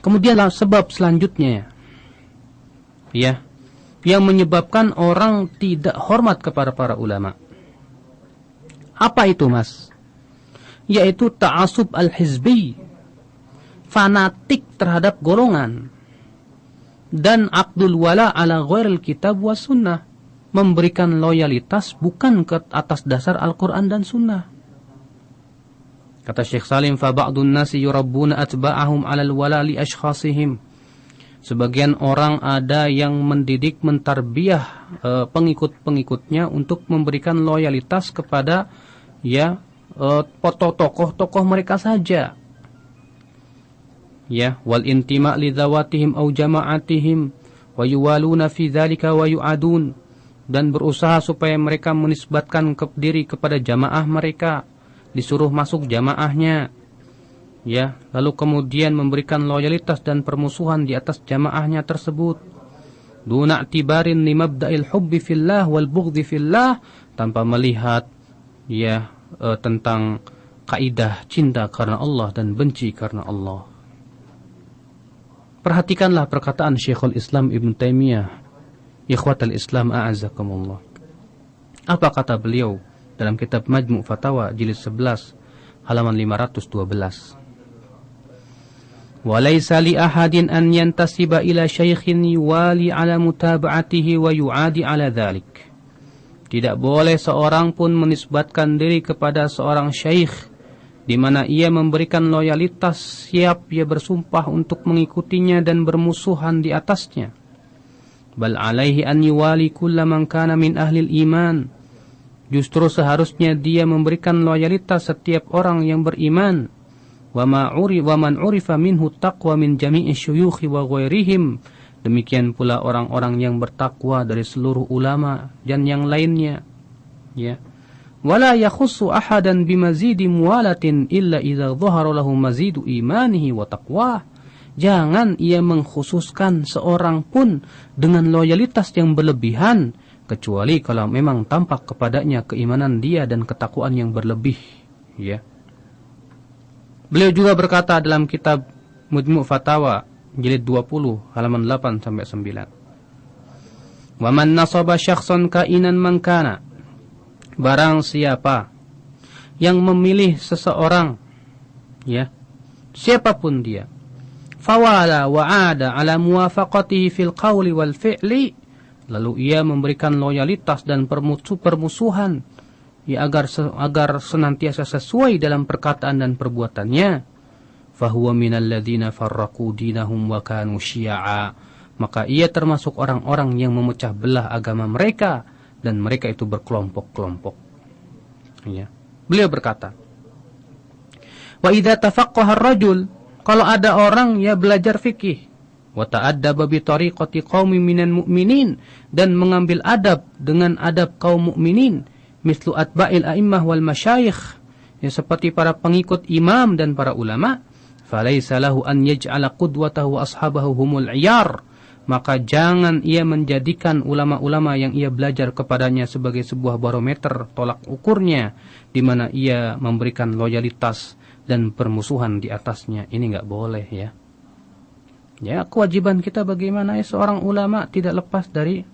Kemudian sebab selanjutnya ya, yang menyebabkan orang tidak hormat kepada para ulama. Apa itu, Mas? Yaitu ta'assub al-hizbi, fanatik terhadap golongan, dan aqdul wala ala ghairil kitab wa sunnah, memberikan loyalitas bukan ke atas dasar Al-Quran dan sunnah. Kata Syekh Salim, fa ba'dun nasi yurabbuna atba'ahum 'alal wala li ashkhasihim. Sebagian orang ada yang mendidik, mentarbiah pengikut-pengikutnya untuk memberikan loyalitas kepada ya tokoh-tokoh mereka saja. Ya, wal intima' li dzawatihim aw jama'atihim wa yuwaluna fi dzalika wa yu'adun, dan berusaha supaya mereka menisbatkan diri kepada jamaah mereka, disuruh masuk jamaahnya, ya, lalu kemudian memberikan loyalitas dan permusuhan di atas jamaahnya tersebut, duna i'tibarin li mabda'il hubbi fillah wal bughdhi fillah, tanpa melihat ya tentang kaidah cinta karena Allah dan benci karena Allah. Perhatikanlah perkataan Syekhul Islam Ibn Taimiyah, ikhwatal Islam a'azzakumullah. Apa kata beliau dalam kitab Majmu' Fatawa jilid 11 halaman 512? Walaysa li ahadin an yantasiba ila syaikhin yuwali ala mutaba'atihi wa yu'adi ala dhalik. Tidak boleh seorang pun menisbatkan diri kepada seorang syaikh di mana ia memberikan loyalitas, siap ia bersumpah untuk mengikutinya dan bermusuhan di atasnya. Bal alaihi an yuwali kulla man kana min ahlil iman. Justru seharusnya dia memberikan loyalitas setiap orang yang beriman. Wa man urifa minhu taqwa min jami'i syuyukhi wa ghairihim. Demikian pula orang-orang yang bertakwa dari seluruh ulama dan yang lainnya. Ya. Wala yakhussu ahadan bimazidi muwalatin illa idza dhahara lahu mazidu imanihi wa taqwah. Jangan ia mengkhususkan seorang pun dengan loyalitas yang berlebihan, kecuali kalau memang tampak kepadanya keimanan dia dan ketakwaan yang berlebih. Ya. Beliau juga berkata dalam kitab Majmu' Fatawa jilid 20 halaman 8 sampai 9. Wa man nasaba syakhsan kainan man kana. Barang siapa yang memilih seseorang, ya, siapapun dia, fawala wa'ada ala muwafaqatihi fil qawli wal fi'li, lalu ia memberikan loyalitas dan permusuhan, ya, agar senantiasa sesuai dalam perkataan dan perbuatannya, fahuwa minal ladzina farraqu dinahum wa kanu syi'a, maka ia termasuk orang-orang yang memecah belah agama mereka dan mereka itu berkelompok-kelompok. Ya. Beliau berkata, wa idza tafaqqaha ar-rajul, kalau ada orang ya belajar fikih, wa ta'addaba bi tariqati qaumin minal mu'minin, dan mengambil adab dengan adab kaum mukminin, mislu atba'il a'immah wal masyayikh, ya, seperti para pengikut imam dan para ulama, falaysa lahu an yaj'ala qudwatahu wa ashabahu humul 'iyar, maka jangan ia menjadikan ulama-ulama yang ia belajar kepadanya sebagai sebuah barometer tolak ukurnya, di mana ia memberikan loyalitas dan permusuhan di atasnya. Ini enggak boleh, ya. Ya, kewajiban kita bagaimana ya, seorang ulama tidak lepas dari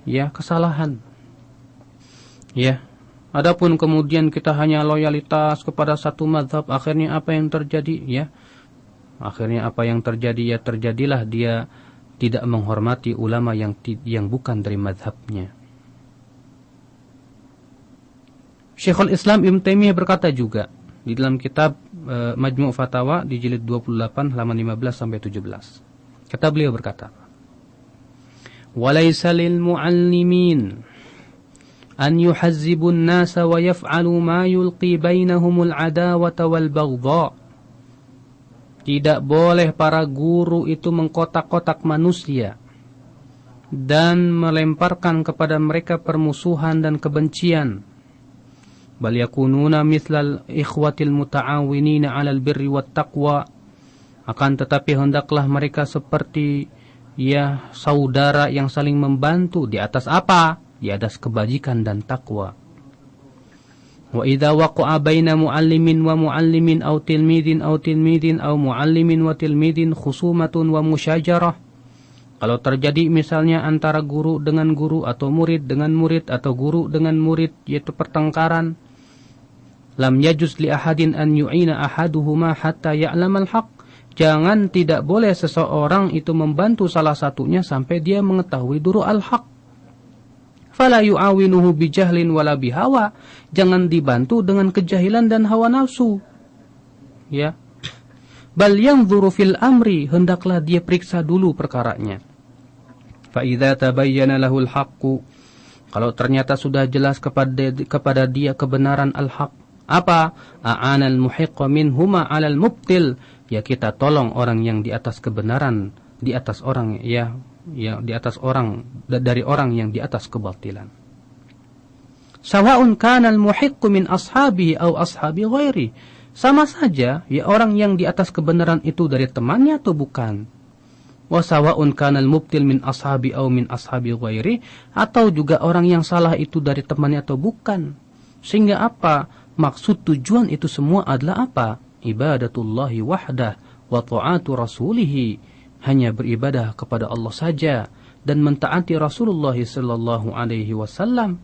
ya kesalahan. Ya. Adapun kemudian kita hanya loyalitas kepada satu mazhab, akhirnya apa yang terjadi, ya? Akhirnya apa yang terjadi, ya terjadilah dia tidak menghormati ulama yang bukan dari mazhabnya. Syekhul Islam Ibn Taimiyah berkata juga di dalam kitab Majmu' Fatawa di jilid 28 halaman 15 sampai 17. Kata beliau berkata, "Walaysa lil mu'allimin an yuhazzibun nasa wa yaf'alu ma yulqi bainahumul adawata wal baghdha." Tidak boleh para guru itu mengkotak-kotak manusia dan melemparkan kepada mereka permusuhan dan kebencian. Bal yakununa mithlal ikhwatil muta'awinina 'alal birri wat taqwa. Akan tetapi hendaklah mereka seperti ya saudara yang saling membantu di atas apa? Di atas kebajikan dan takwa. Wa idza waqa'a baina muallimin wa muallimin aw tilmidin aw muallimin wa tilmidin khusumatun wa musyajarah. Kalau terjadi misalnya antara guru dengan guru atau murid dengan murid atau guru dengan murid, yaitu pertengkaran, lam yajuz li ahadin an yu'ina ahaduhuma hatta ya'lamal haqq. Jangan, tidak boleh seseorang itu membantu salah satunya sampai dia mengetahui duru al-haq. Fala yu'awinuhu bijahlin wala bihawa. Jangan dibantu dengan kejahilan dan hawa nafsu. Ya. Bal yanzuru fil amri, hendaklah dia periksa dulu perkaranya. Fa idza tabayyana lahul haqqu, kalau ternyata sudah jelas kepada dia kebenaran al-haq, apa? A'anal muhiqqa minhuma 'alal mubtil, ya kita tolong orang yang di atas kebenaran, di atas orang di atas orang, dari orang yang di atas kebatilan. Sawa'un kana al-muhiqqu min ashabihi aw ashabi ghairi, sama saja ya orang yang di atas kebenaran itu dari temannya atau bukan. Wa sawa'un kana al-mubtil min ashabi aw min ashabi ghairi, atau juga orang yang salah itu dari temannya atau bukan. Sehingga apa? Maksud tujuan itu semua adalah apa? Ibadatullahi wahdah wa ta'atu rasulih, hanya beribadah kepada Allah saja dan mentaati Rasulullah sallallahu alaihi wasallam,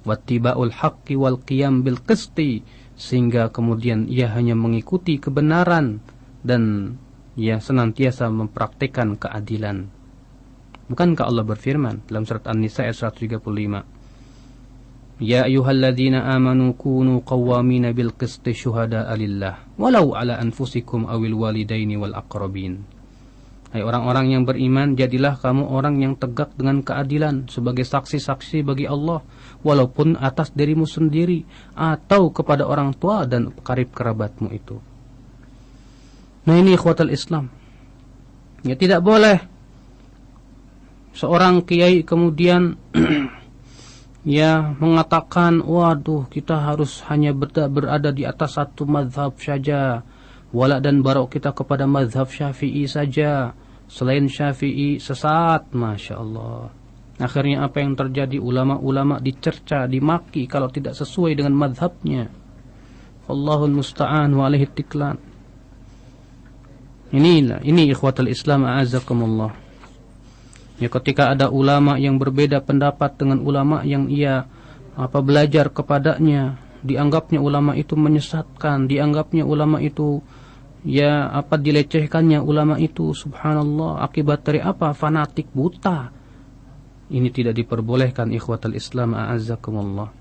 wattiba'ul haqqi wal qiyam bil qisti, sehingga kemudian ia hanya mengikuti kebenaran dan ia senantiasa mempraktikkan keadilan. Bukankah Allah berfirman dalam surat An-Nisa ayat 135, Ya ayyuhalladzina amanu kunu qawwamina bil qisti syuhada'a lillah walau ala anfusikum awil walidaini wal aqrabin. Hai orang-orang yang beriman, jadilah kamu orang yang tegak dengan keadilan sebagai saksi-saksi bagi Allah, walaupun atas dirimu sendiri atau kepada orang tua dan karib kerabatmu itu. Nah ini ikhwatal Islam. Ya tidak boleh seorang kiai kemudian ya mengatakan, waduh kita harus hanya berada di atas satu mazhab saja, wala dan barok kita kepada mazhab Syafi'i saja, selain Syafi'i sesat. Masya Allah. Akhirnya apa yang terjadi? Ulama-ulama dicerca, dimaki kalau tidak sesuai dengan mazhabnya. Allahul musta'an wa alaihi tiklan. Ini ikhwatul Islam a'azakumullah. Ya, ketika ada ulama yang berbeda pendapat dengan ulama yang ia belajar kepadanya, dianggapnya ulama itu menyesatkan, dianggapnya ulama itu dilecehkannya ulama itu. Subhanallah, akibat dari apa? Fanatik buta. Ini tidak diperbolehkan ikhwatul Islam a'azakumullah.